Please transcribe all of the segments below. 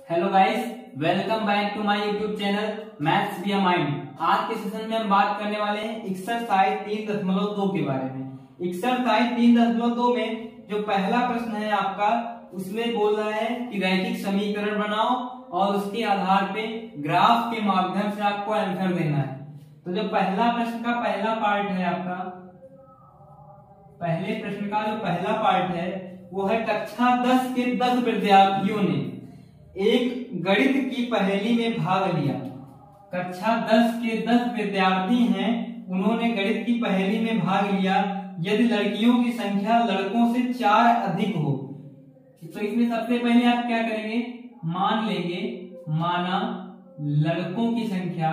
Hello guys, welcome back to my YouTube channel maths with mind. आज के session में हम बात करने वाले हैं एक्सरसाइज 3.2 के बारे में। एक्सरसाइज 3.2 में जो पहला प्रश्न है आपका, उसमें बोल रहा है कि रैखिक समीकरण बनाओ और उसके आधार पे ग्राफ के माध्यम से आपको आंसर देना है। तो जो पहला प्रश्न का पहला पार्ट है आपका, पहले प्रश्न का जो पहला पार्ट है वो है कक्षा 10 के 10 विद्यार्थियों ने एक गणित की पहेली में भाग लिया। कक्षा 10 के 10 विद्यार्थी हैं, उन्होंने गणित की पहेली में भाग लिया यदि लड़कियों की संख्या लड़कों से 4 अधिक हो। तो इसमें सबसे पहले आप क्या करेंगे, मान लेंगे, माना लड़कों की संख्या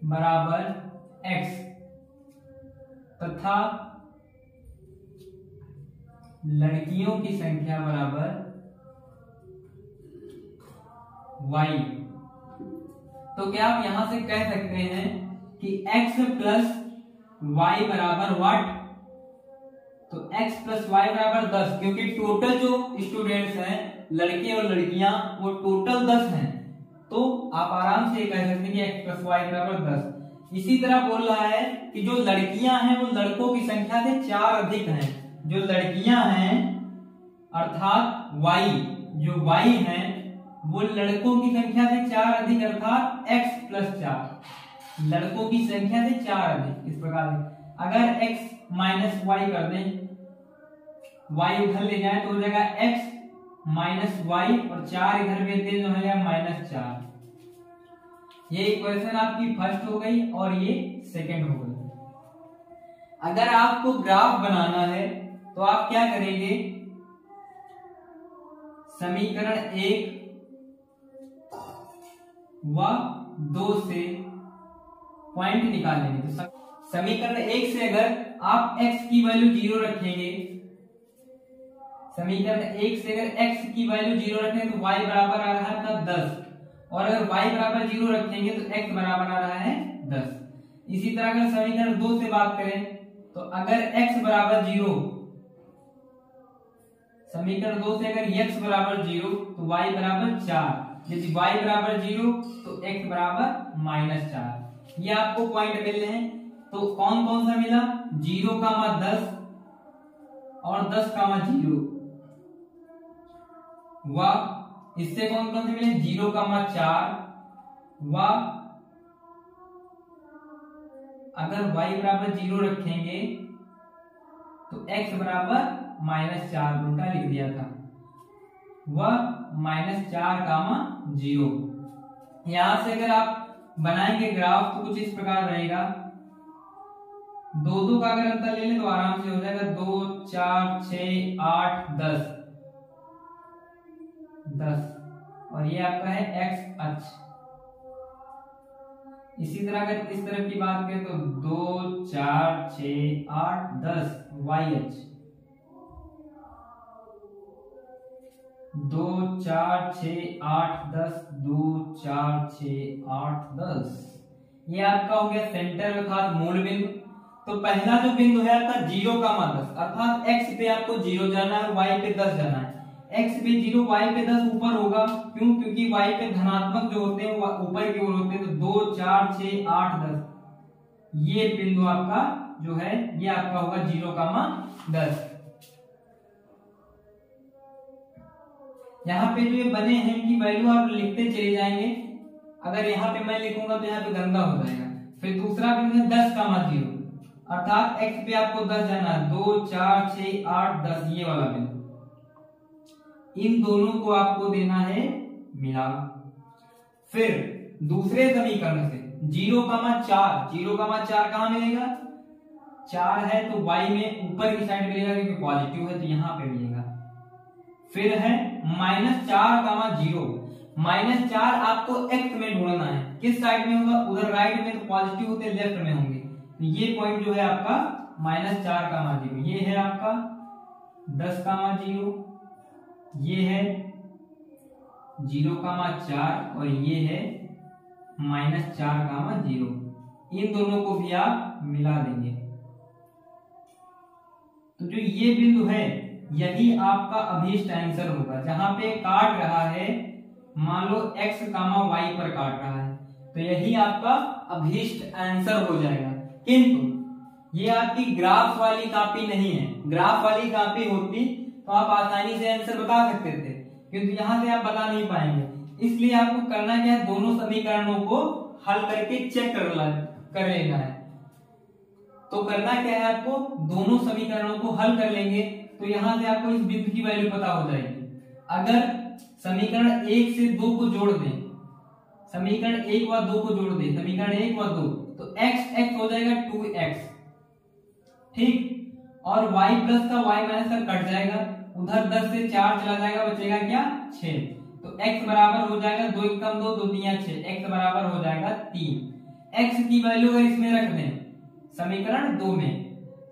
बराबर x तथा लड़कियों की संख्या बराबर y। तो क्या आप यहां से कह सकते हैं कि x प्लस y बराबर व्हाट? तो x प्लस y बराबर 10, क्योंकि टोटल जो स्टूडेंट्स हैं लड़के और लड़कियां वो टोटल 10 हैं। तो आप आराम से कह सकते हैं कि x प्लस y बराबर 10। इसी तरह बोल रहा है कि जो लड़कियां हैं वो लड़कों की संख्या से 4 अधिक हैं। जो लड़कियां हैं अर्थात y, जो y हैं वो लड़कों की संख्या से 4 अधिक अर्थात x प्लस 4, लड़कों की संख्या से 4 अधिक। इस प्रकार से अगर x माइनस y कर दें, y उधर ले जाए तो हो जाएगा x माइनस वाई और 4 इधर भेज दे तो हो जाएगा माइनस 4। ये इक्वेशन आपकी फर्स्ट हो गई और ये सेकंड हो गई। अगर आपको ग्राफ बनाना है तो आप क्या करेंगे, समीकरण 1 व 2 से पॉइंट निकालेंगे। तो समीकरण 1 से अगर आप x की वैल्यू 0 रखेंगे, समीकरण 1 से अगर x की वैल्यू 0 रखें तो y बराबर आ रहा है आपका 10, और अगर y बराबर 0 रखेंगे तो x बराबर आ रहा है 10। इसी तरह अगर समीकरण 2 से बात करें तो अगर x बराबर 0, समीकरण 2 से अगर x बराबर 0 तो y बराबर 4, यदि y बराबर 0 तो x बराबर माइनस 4। ये आपको पॉइंट मिल रहे हैं। तो कौन कौन सा मिला, 0, 10 और 10, 0 व इससे कौन कौन से मिले, 0, 4 व अगर y बराबर 0 रखेंगे तो x बराबर माइनस 4, उल्टा लिख दिया था, व माइनस 4, 0। यहां से अगर आप बनाएंगे ग्राफ तो कुछ इस प्रकार रहेगा। 2 का अगर अंतर ले लें तो आराम से हो जाएगा 2, 4, 6, 8, 10 और ये आपका है x अक्ष। इसी तरह अगर इस तरफ की बात करें तो 2, 4, 6, 8, 10 y अक्ष। 2, 4, 6, 8, 10, 2, 4, 6, 8, 10। ये आपका हो गया सेंटर अर्थात मूल बिंदु। तो पहला जो बिंदु है आपका 0, 10 अर्थात x पे आपको 0 जाना है, y पे 10 जाना है। x पे 0, y पे 10 ऊपर होगा, क्यों? क्योंकि y पे धनात्मक जो होते हैं वो ऊपर की ओर होते हैं। तो 2, 4, 6, 8, 10 ये बिंदु आपका जो है ये आपका होगा 0, 10। यहाँ पे जो ये बने हैं कि वैल्यू आप लिखते चले जाएंगे। अगर यहाँ पे मैं लिखूंगा तो यहाँ पे गंदा हो जाएगा। फिर दूसरा बिंदु है 10, 0 अर्थात x पे आपको 10 जाना है, 2, 4, 6, 8, 10 ये वाला बिंदु। इन दोनों को आपको देना है मिला। फिर दूसरे समीकरण से 0, 4 कहां मिलेगा, 4 है तो y में ऊपर की साइड मिलेगा क्योंकि पॉजिटिव है तो यहां पे मिलेगा। फिर है -4, 0, -4 आपको x में ढूंढना है, किस साइड में होगा, उधर राइट में तो पॉजिटिव होते लेफ्ट में होंगे। तो ये पॉइंट जो है आपका -4, 0 ये है आपका 10, 0 ये है 0, 4 और ये है -4, 0। इन दोनों को भी आप मिला देंगे। तो जो ये बिंदु है यही आपका अभीष्ट आंसर होगा। जहां पे काट रहा है, मान लो x, y पर काट रहा है, तो यही आपका अभीष्ट आंसर हो जाएगा। किंतु ये आपकी ग्राफ वाली कॉपी नहीं है। ग्राफ वाली कॉपी होती तो आप आसानी से आंसर बता सकते थे, किंतु यहां से आप बता नहीं पाएंगे। इसलिए आपको करना क्या है, दोनों समीकरणों को हल करके चेक कर लेना है। तो करना क्या है, आपको दोनों समीकरणों को हल कर लेंगे तो यहां से आपको इस बिंदु की वैल्यू पता हो जाएगी। अगर समीकरण 1 से 2 को जोड़ दें, समीकरण 1 व 2 को जोड़ दें, समीकरण 1 व 2, तो x हो जाएगा 2x, ठीक, और y प्लस का y माइनस का कट जाएगा, उधर 10 से 4 चला जाएगा, बचेगा क्या, 6। तो x बराबर हो जाएगा 2 एकम 2, 2 तिया 6, x बराबर हो जाएगा 3। x की वैल्यू अगर इसमें रख दें समीकरण 2 में,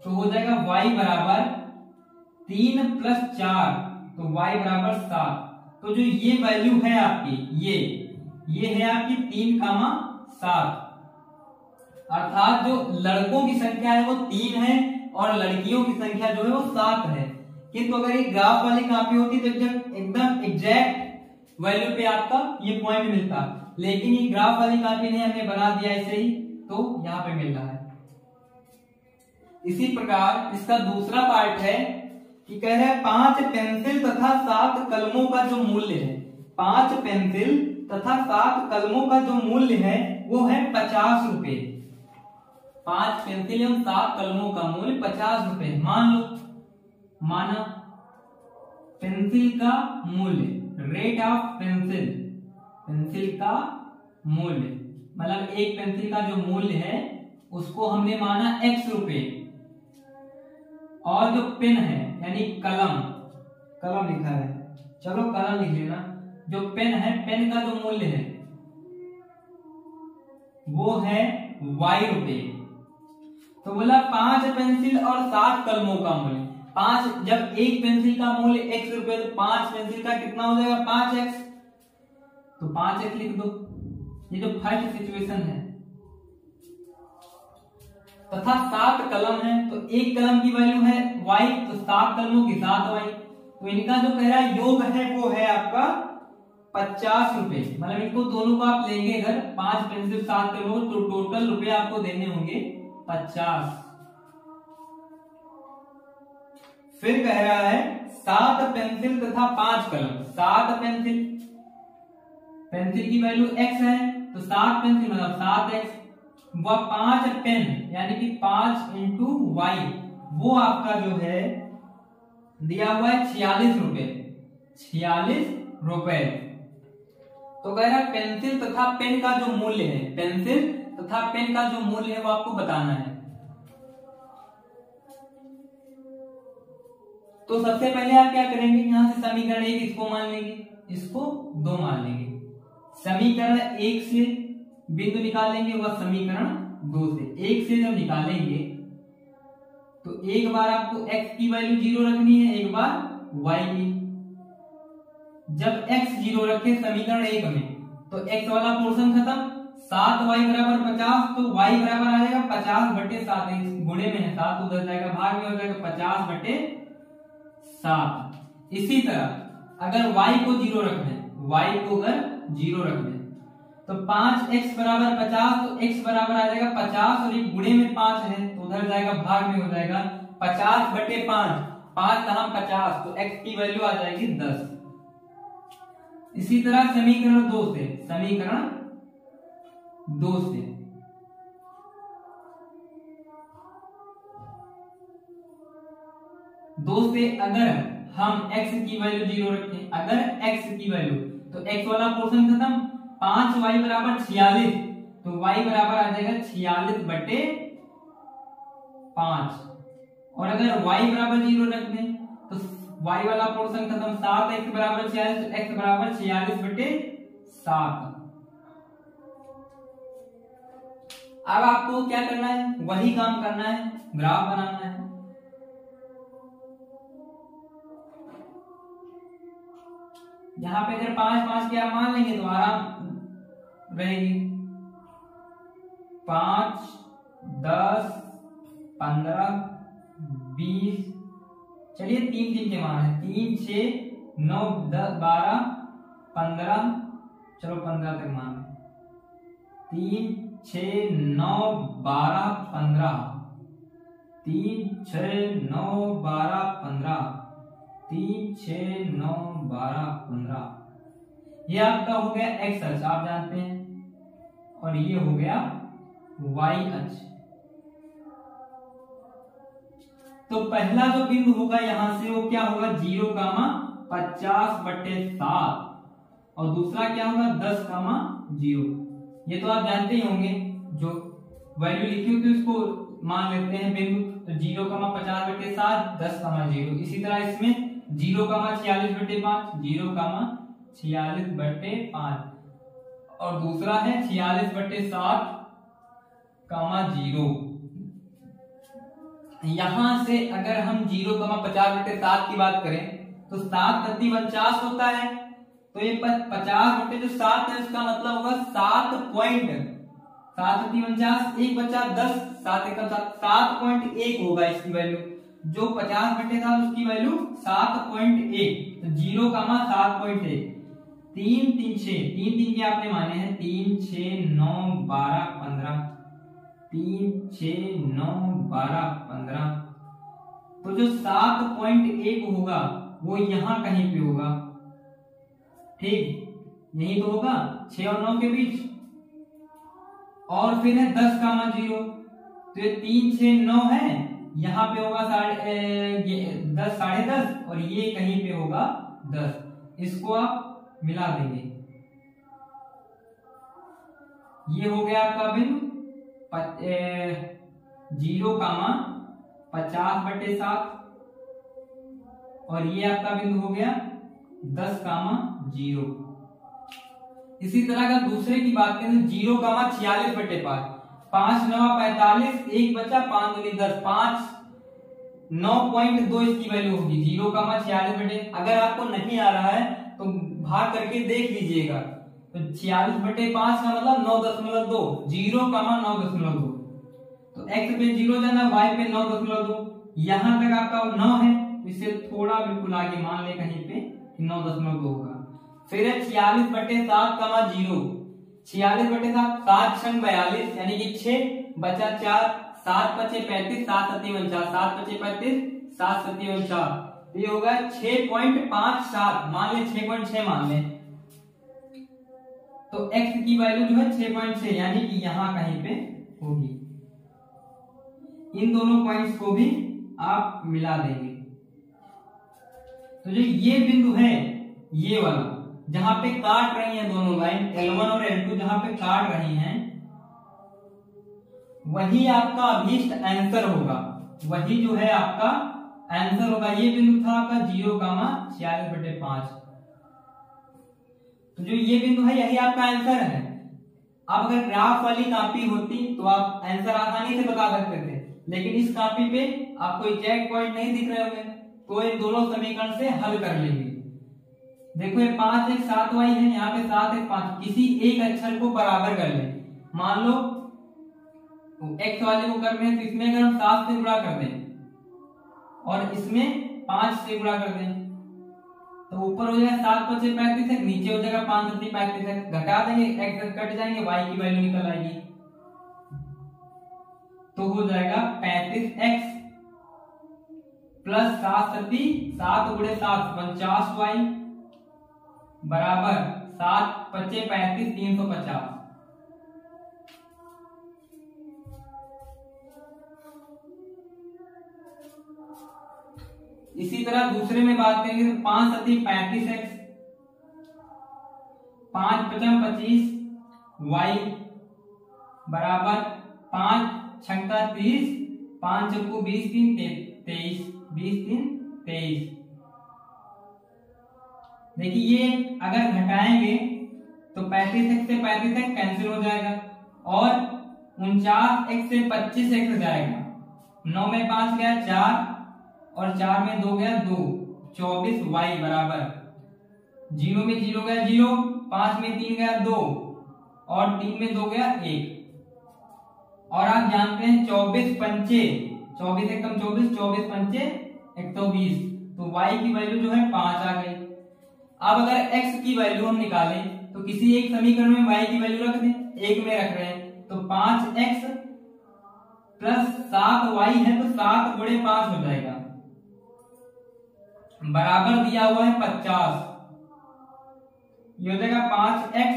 तो हो जाएगा y बराबर 3 प्लस 4, तो y बराबर 7। तो जो ये वैल्यू है आपकी, ये है आपकी 3,7, अर्थात जो लड़कों की संख्या है वो 3 है और लड़कियों की संख्या जो है वो 7 है। किंतु अगर ये ग्राफ वाली कॉपी होती तो एकदम एग्जैक्ट वैल्यू पे आपका ये पॉइंट मिलता, लेकिन ये ग्राफ वाली कॉपी नहीं, हमने बना दिया ऐसे ही, तो यहाँ पे मिल रहा है। इसी प्रकार इसका दूसरा पार्ट है कि कह रहा है 5 पेंसिल तथा 7 कलमों का जो मूल्य है, 5 पेंसिल तथा 7 कलमों का जो मूल्य है वो है 50 रुपए। 5 पेंसिल एवं 7 कलमों का मूल्य 50 रुपए मान लो। माना पेंसिल का मूल्य, रेट ऑफ पेंसिल, पेंसिल का मूल्य मतलब एक पेंसिल का जो मूल्य है उसको हमने माना x रुपए, और जो पेन है यानी कलम, कलम लिखा है, चलो कलम लिख लेना, जो पेन है, पेन का जो मूल्य है वो है y रुपए। तो बोला 5 पेंसिल और 7 कलमों का मूल्य, 5, जब एक पेंसिल का मूल्य x रुपए, तो 5 पेंसिल का कितना हो जाएगा, 5x, तो 5x लिख दो। ये जो फर्स्ट सिचुएशन है, तथा 7 कलम है, तो एक कलम की वैल्यू है y, तो 7 कलमों की 7y, तो इनका जो कह रहा है योग है वो है आपका 50 रुपए। मतलब इनको दोनों को आप लेंगे अगर 5 पेंसिल 7 कलमों, तो टोटल रुपए आपको देने होंगे 50। फिर कह रहा है 7 पेंसिल तथा 5 कलम, 7 पेंसिल, पेंसिल की वैल्यू x है, तो 7 पेंसिल मतलब 7x, वह 5 पेन यानी कि 5 इंटू y, वो आपका जो है दिया हुआ है 46 रुपए, 46 रुपए। तो कह रहा है पेंसिल तथा पेन का जो मूल्य है, पेंसिल तथा पेन का जो मूल्य है वो आपको बताना है। तो सबसे पहले आप क्या करेंगे, यहां से समीकरण 1 इसको मान लेंगे, इसको 2 मान लेंगे, समीकरण 1 से बिंदु निकाल लेंगे, वह समीकरण 2 से। 1 से जब निकालेंगे तो एक बार आपको x की वैल्यू 0 रखनी है, एक बार y की। जब x 0 रखे समीकरण 1 में, तो x वाला पोर्शन खत्म, 7y बराबर 50, तो y बराबर आ जाएगा 50/7, गुणे में है 7, उधर जाएगा भाग में हो जाएगा 50/7। इसी तरह अगर y को 0 रख दें, y को अगर 0 रख दें, तो 5x बराबर 50, तो x बराबर आ जाएगा 50, और एक गुणे में 5 है, तो उधर जाएगा भाग में हो जाएगा 50/5, 5 कहां 50, तो x की वैल्यू आ जाएगी 10। इसी तरह समीकरण 2 से, समीकरण 2 से अगर हम x की वैल्यू 0 रखें, अगर x की वैल्यू, तो x वाला पोर्शन खत्म, 5y बराबर 46, तो y बराबर आ जाएगा 46/5, और अगर y बराबर 0 रख दें तो y वाला पोर्शन खत्म, 7x बराबर 46, तो x बराबर 46/7। अब आपको क्या करना है, वही काम करना है, ग्राफ बनाना है। यहाँ पे अगर 5 के आप मान लेंगे तो आराम रहेगी, 5, 10, 15, 20, चलिए 3 के मान है, 3 6 9 10 12 15, चलो 15 तक मान है, 3 6 9 12 15, 3 6 9 12 15, 3 6 9 12 15। ये आपका हो गया एक्स अक्ष, आप जानते हैं, और ये हो गया वाई अक्ष। तो पहला जो बिंदु होगा यहां से वो क्या होगा, 0,50/7, और दूसरा क्या होगा 10,0। ये तो आप जानते ही होंगे, जो वैल्यू लिखी होती है उसको मान लेते हैं बिंदु। तो 0,50/7 10,0। इसी तरह इसमें 0,46/5, 0,46/5, और दूसरा है 46/7,0। यहां से अगर हम 0,50/7 की बात करें तो 7×49 होता है, तो ये 50/7 है, उसका मतलब होगा 7.49, 1 बचा 10, 7.1 होगा इसकी वैल्यू। जो 50/7 उसकी वैल्यू 7.1, तो 0,7.1। 3 3 6, 3 3 के आपने माने हैं, 3 6 9 12 15, 3 6 9 12 15। तो जो 7.1 होगा वो यहां कहीं पे होगा, ठीक, यही तो होगा 6 और 9 के बीच। और फिर है 10,0, तो ये 3 6 9 है, यहां पे होगा 10 साढ़े 10, और ये कहीं पे होगा 10। इसको आप मिला देंगे, ये हो गया आपका बिंदु 0,50/7, और ये आपका बिंदु हो गया 10,0। इसी तरह अगर दूसरे की बात करें, 0,46/5, 5 9 45, 1 बचा 5 दूनी 10, 5 9.2 इसकी वैल्यू होगी 0,46। अगर आपको नहीं आ रहा है तो भाग करके देख लीजिएगा, तो 46/5 का मतलब 9.2, 0,9.2। तो x पे 0 जाना, y पे 9.2, यहां तक आपका 9 है, इससे थोड़ा बिल्कुल आगे मान ले कहीं पे 9.2 होगा। फिर है 46/7,0, 46/7, 7 6 42, यानी कि 6 बचा 4, 7 5 35, 7 7 49, 7 5 35, 7 7 49, तो ये होगा 6.57, मान ले 6.6 मान ले, तो x की वैल्यू जो है 6.6, यानी कि यहां कहीं पे होगी। इन दोनों पॉइंट्स को भी आप मिला देंगे। तो जो ये बिंदु है, ये वाला जहां पे काट रही हैं दोनों लाइन L1 और L2, जहां पे काट रही हैं, वही आपका अभीष्ट आंसर होगा, वही जो है आपका आंसर होगा। ये बिंदु था आपका 0,46/5, तो जो ये बिंदु है यही आपका आंसर है। अब अगर ग्राफ वाली कॉपी होती तो आप आंसर आसानी से बता सकते थे, लेकिन इस कॉपी पे आपको एग्जैक्ट पॉइंट नहीं दिख रहे होंगे, तो इन दोनों समीकरण से हल कर लेंगे। देखो ये 5 1 7 y है, यहाँ पे 7 1 5, किसी एक अक्षर को बराबर कर लें। मान लो x वाले को करने हैं, तो इसमें अगर हम 7 से गुणा कर दें और इसमें 5 से गुणा कर दें, तो ऊपर हो जाएगा 7 5 35, नीचे हो जाएगा 5 7 35, घटा देंगे x कट जाएंगे, y की वैल्यू निकल आएगी, तो हो जाएगा 35x प्लस 7 7 × 7 50y बराबर 7 5 35 350। इसी तरह दूसरे में बात करेंगे तो 5 7 35x, 5 5 25 y बराबर 5 6 30, 5 चौको 20 3 23, 20 3 23। देखिए ये अगर घटाएंगे तो 35x से 35x कैंसिल हो जाएगा, और 49x से 25x जाएगा, 9 में 5 गया 4, और 4 में 2 गया 2, 24y बराबर 0 में 0 गया 0, 5 में 3 गया 2, और 3 में 2 गया 1। और आप जानते हैं 24 पंचे 24 एकम 24, 24 पंचे 120, तो y की वैल्यू जो है 5 आ गई। अब अगर x की वैल्यू हम निकालें तो किसी एक समीकरण में y की वैल्यू रख दें, एक में रख रहे हैं, तो 5x प्लस 7y है, तो 7 गुणे 5 हो जाएगा, बराबर दिया हुआ है 50। ये हो जाएगा 5x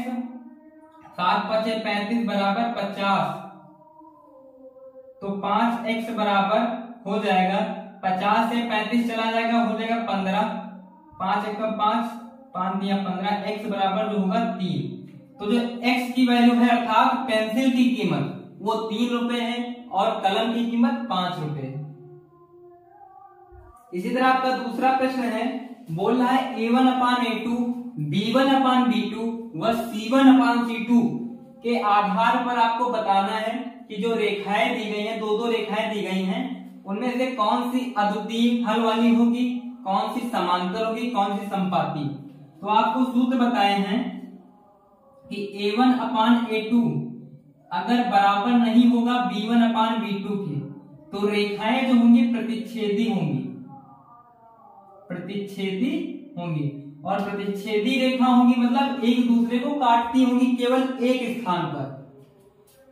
7 5 35 बराबर 50, तो 5x बराबर हो जाएगा 50 से 35 चला जाएगा, हो जाएगा 15, 5 1 5, 5 दिया 15, x बराबर जो होगा 3। तो जो x की वैल्यू है अर्थात पेंसिल की कीमत वो 3 रुपए है और कलम की कीमत 5 रुपए है। इसी तरह आपका दूसरा प्रश्न है, बोल रहा है a1/a2, b1/b2 व c1/c2 के आधार पर आपको बताना है कि जो रेखाएं दी गई हैं, दो रेखाएं दी गई हैं, उनमें से कौन सी अद्वितीय हल वाली होगी, कौन सी समांतर होगी, कौन सी संपाती। तो आपको सूत्र बताए हैं कि a1/a2 अगर बराबर नहीं होगा b1/b2 के, तो रेखाएं जो होंगी प्रतिच्छेदी होंगी, प्रतिच्छेदी होंगी, और प्रतिच्छेदी रेखा होंगी मतलब एक दूसरे को काटती होंगी केवल एक स्थान पर,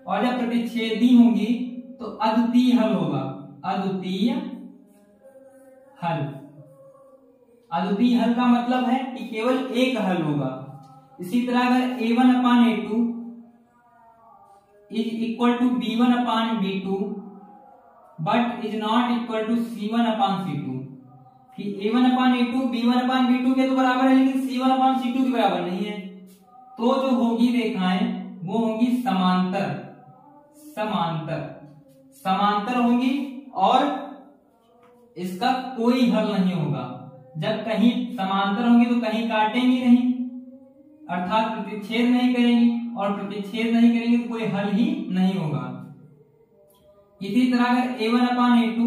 और जब प्रतिच्छेदी होंगी तो अद्वितीय हल होगा, अद्वितीय हल। अद्वितीय हल का मतलब है कि केवल एक हल होगा। इसी तरह अगर a1/a2 is equal to b1/b2 but is not equal to c1/c2, कि a1/a2 b1/b2 के तो बराबर है लेकिन c1/c2 के बराबर नहीं है, तो जो होगी रेखाएं वो होंगी समांतर, समांतर, समांतर होंगी और इसका कोई हल नहीं होगा। जब कहीं समांतर होंगी तो कहीं काटेंगी नहीं, अर्थात प्रतिच्छेद नहीं करेंगी, और प्रतिच्छेद नहीं करेंगे तो कोई हल ही नहीं होगा। इसी तरह अगर a1/a2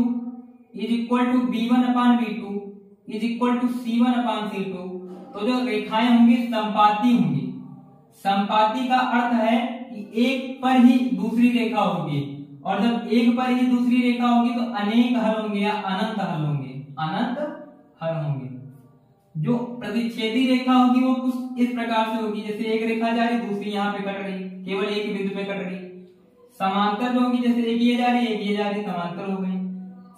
is equal to b1/b2 is equal to c1/c2, तो जो रेखाएं होंगी संपाती होंगी। संपाती का अर्थ है कि एक पर ही दूसरी रेखा होगी, और जब एक पर ही दूसरी रेखा होगी तो अनेक हल होंगे या अनंत हल होंगे, अनंत हल होंगे। जो प्रतिच्छेदी रेखा होगी वो कुछ इस प्रकार से होगी, जैसे एक रेखा जा रही दूसरी यहाँ पे कट रही, केवल एक बिंदु पे कट रही। समांतर जो होगी जैसे एक ये जा रही है, एक ये जा रही, समांतर हो गई।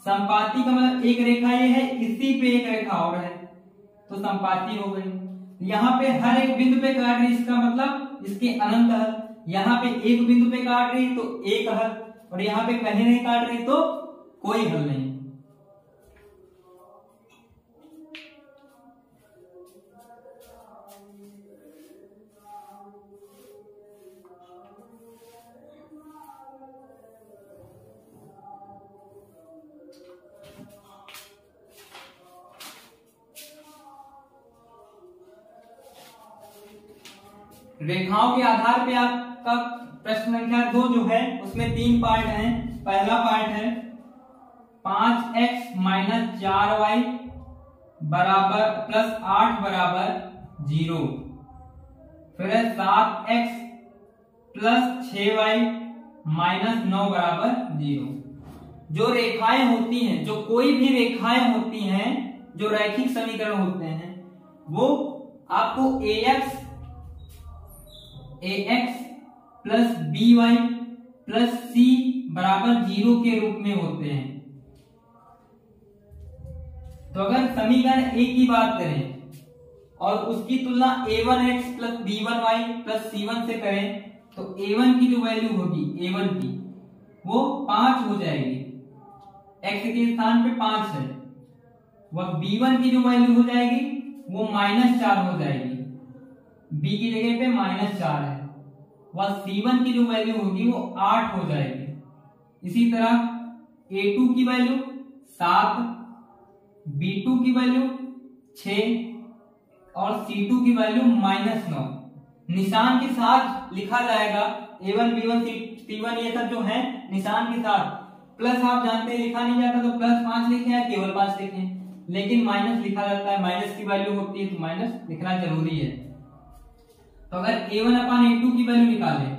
संपाती का मतलब एक रेखा ये है, इसी पे एक रेखा और है, तो संपाती हो गई। यहाँ पे हर एक बिंदु पे काट रही, इसका मतलब इसके अनंत हल। यहाँ पे एक बिंदु पे काट रही तो एक हल, और यहाँ पे कहीं नहीं काट रही तो कोई हल नहीं। रेखाओं के आधार पे आपका प्रश्न संख्या 2 जो है उसमें 3 पार्ट हैं। पहला पार्ट है 5x - 4y बराबर प्लस 8 बराबर 0, फिर है 7x प्लस 6y - 9 बराबर 0। जो रेखाएं होती हैं, जो कोई भी रेखाएं होती हैं जो रैखिक समीकरण होते हैं, वो आपको ax plus by plus c बराबर 0 के रूप में होते हैं। तो अगर समीकरण a की बात करें और उसकी तुलना a1x plus b1y plus c1 से करें, तो a1 की जो वैल्यू होगी, a1 की वो 5 हो जाएगी, x के स्थान पे 5 है। वह b1 की जो वैल्यू हो जाएगी वो -4 हो जाएगी, b की जगह पे -4 है। वह c1 की जो वैल्यू होगी वो 8 हो जाएगी। इसी तरह a2 की वैल्यू 7, b2 की वैल्यू 6 और c2 की वैल्यू -9। निशान के साथ लिखा जाएगा, a1 b1 c1 ये सब जो है निशान के साथ। प्लस आप जानते हैं लिखा नहीं जाता, तो प्लस 5 लिखे हैं, केवल 5 लिखे, लेकिन माइनस लिखा जाता है, माइनस की वैल्यू होती है तो माइनस लिखना जरूरी है। तो अगर a1/a2 की वैल्यू निकालें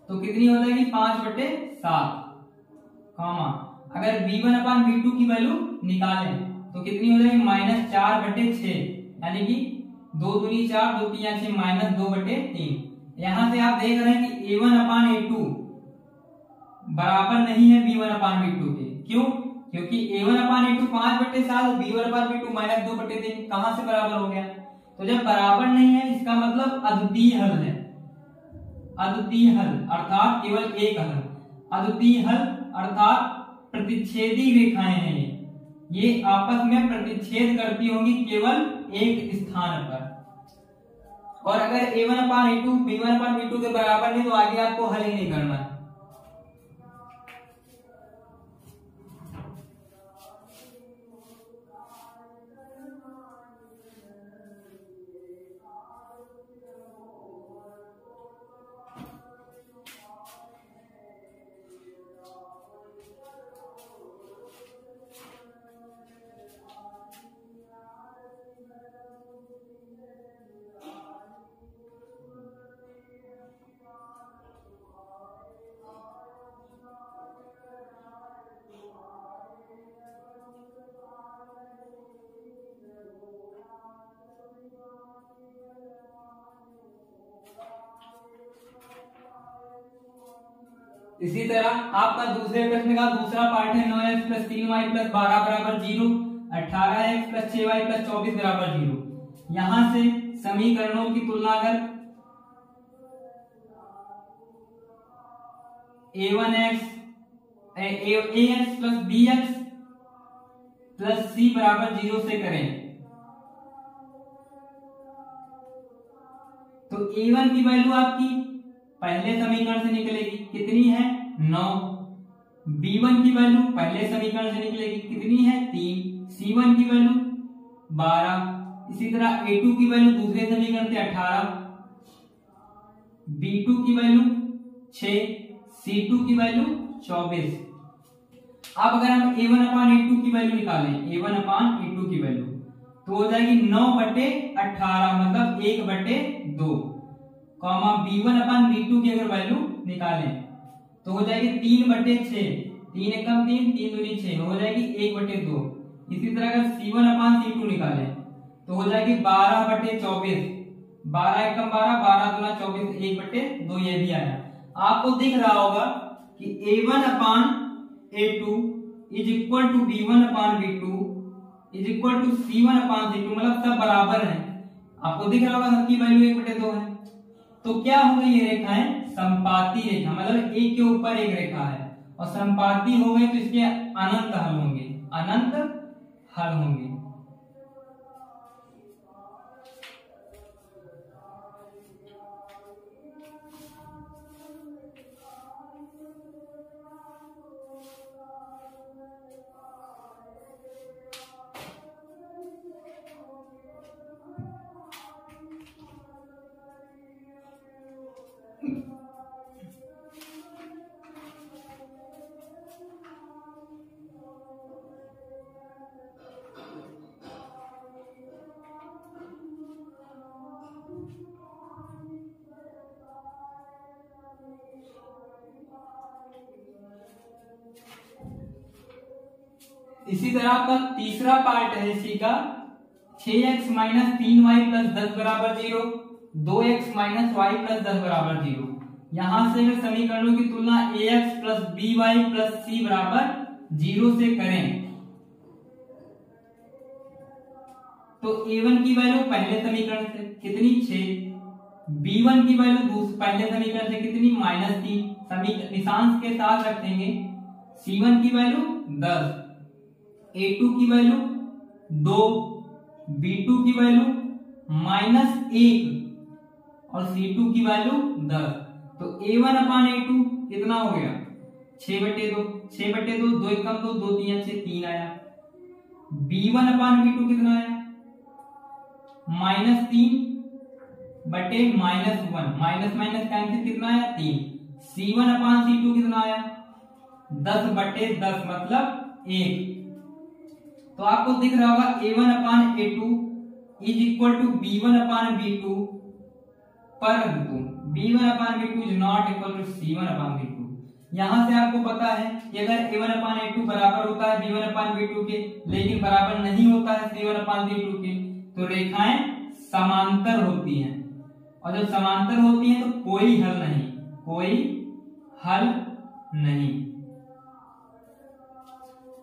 तो कितनी हो जाएगी 5/7, अगर b1/b2 की वैल्यू निकालें तो कितनी हो जाएगी -4/6, यानी कि 2 दूनी 4, 2 3 6, -2/3। यहां से आप देख रहे हैं कि A1/A2 बराबर नहीं है B1/B2 के। क्यों? क्योंकि A1/A2 5/7, B1/B2 -2/3 कहां से बराबर हो गया? तो जब बराबर नहीं है इसका मतलब अद्वितीय हल है। अद्वितीय हल अर्थात केवल एक हल। अद्वितीय हल अर्थात प्रतिच्छेदी रेखाएं हैं, ये आपस में प्रतिच्छेद करती होंगी केवल एक स्थान पर। और अगर A1/A2 B1/B2 के बराबर नहीं तो आगे आपको हल ही नहीं करना है। इसी तरह आपका दूसरे प्रश्न का दूसरा पार्ट है 9x + 3y + 12 = 0, 18x + 6y + 24 = 0। यहां से समीकरणों की तुलना कर ax + bx + c = 0 से करें तो a1 की वैल्यू आपकी पहले समीकरण से निकलेगी, कितनी है 9। b1 की वैल्यू पहले समीकरण से निकलेगी, कितनी है 3। c1 की वैल्यू 12। इसी तरह a2 की वैल्यू दूसरे समीकरण से 18, b2 की वैल्यू 6, c2 की वैल्यू 24। अब अगर हम a1/A2 की वैल्यू निकालें, a1/A2 की वैल्यू तो हो जाएगी 9/18 मतलब 1/2, कॉमा b1/B2 की अगर वैल्यू निकालें तो हो जाएगी 3/6, 3 एकम 3, 3 दूनी 6 हो जाएगी 1/2। इसी तरह अगर c1/C2 निकालें तो हो जाएगी 12/24, 12 एकम 12, 12 दूना 24, 1/2 ये भी आया। आपको दिख रहा होगा कि a1/A2 = b1/B2 = c1/C2 मतलब सब बराबर है। आपको दिख रहा होगा सबकी वैल्यू 1/2 है। तो क्या हो गई ये रेखाएं संपाती रेखा, मतलब एक के ऊपर एक रेखा है और संपाती हो गई तो इसके अनंत हल होंगे, अनंत हल होंगे। इसी तरह आपका तीसरा पार्ट है इसी का 6x - 3y + 10 = 0, 2x - y + 10 = 0। यहां से अगर समीकरणों की तुलना ax + by + c = 0 से करें तो a1 की वैल्यू पहले समीकरण से कितनी 6, b1 की वैल्यू पहले समीकरण से कितनी -3, समीकरण निशांश के साथ रखेंगे। c1 की वैल्यू 10, a2 की वैल्यू 2, b2 की वैल्यू -1 और c2 की वैल्यू 10। तो a1/A2 कितना हो गया 6/2, 6/2, 2 एकम 2, 2 3 6, 3 आया। b1/B2 कितना आया -3/-1, माइनस कैंसिल कितना आया 3। c1/C2 कितना आया 10/10 मतलब 1। तो आपको दिख रहा होगा a1/A2 = b1/B2 परंतु b1/B2 is not equal to c1/B2। यहाँ से आपको पता है कि अगर a1/a2 बराबर होता है b1/b2 के, लेकिन बराबर नहीं होता है c1/c2 के, तो रेखाएं समांतर होती हैं, और जब समांतर होती हैं तो कोई हल नहीं, कोई हल नहीं।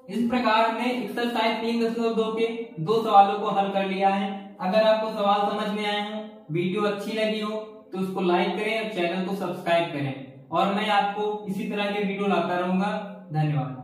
इस प्रकार में एक्सरसाइज 3.2 के 2 सवालों को हल कर लिया है। अगर आपको सवाल समझ में आए हो, वीडियो अच्छी लगी हो तो उसको लाइक करें और चैनल को सब्सक्राइब करें, और मैं आपको इसी तरह के वीडियो लाता रहूंगा। धन्यवाद।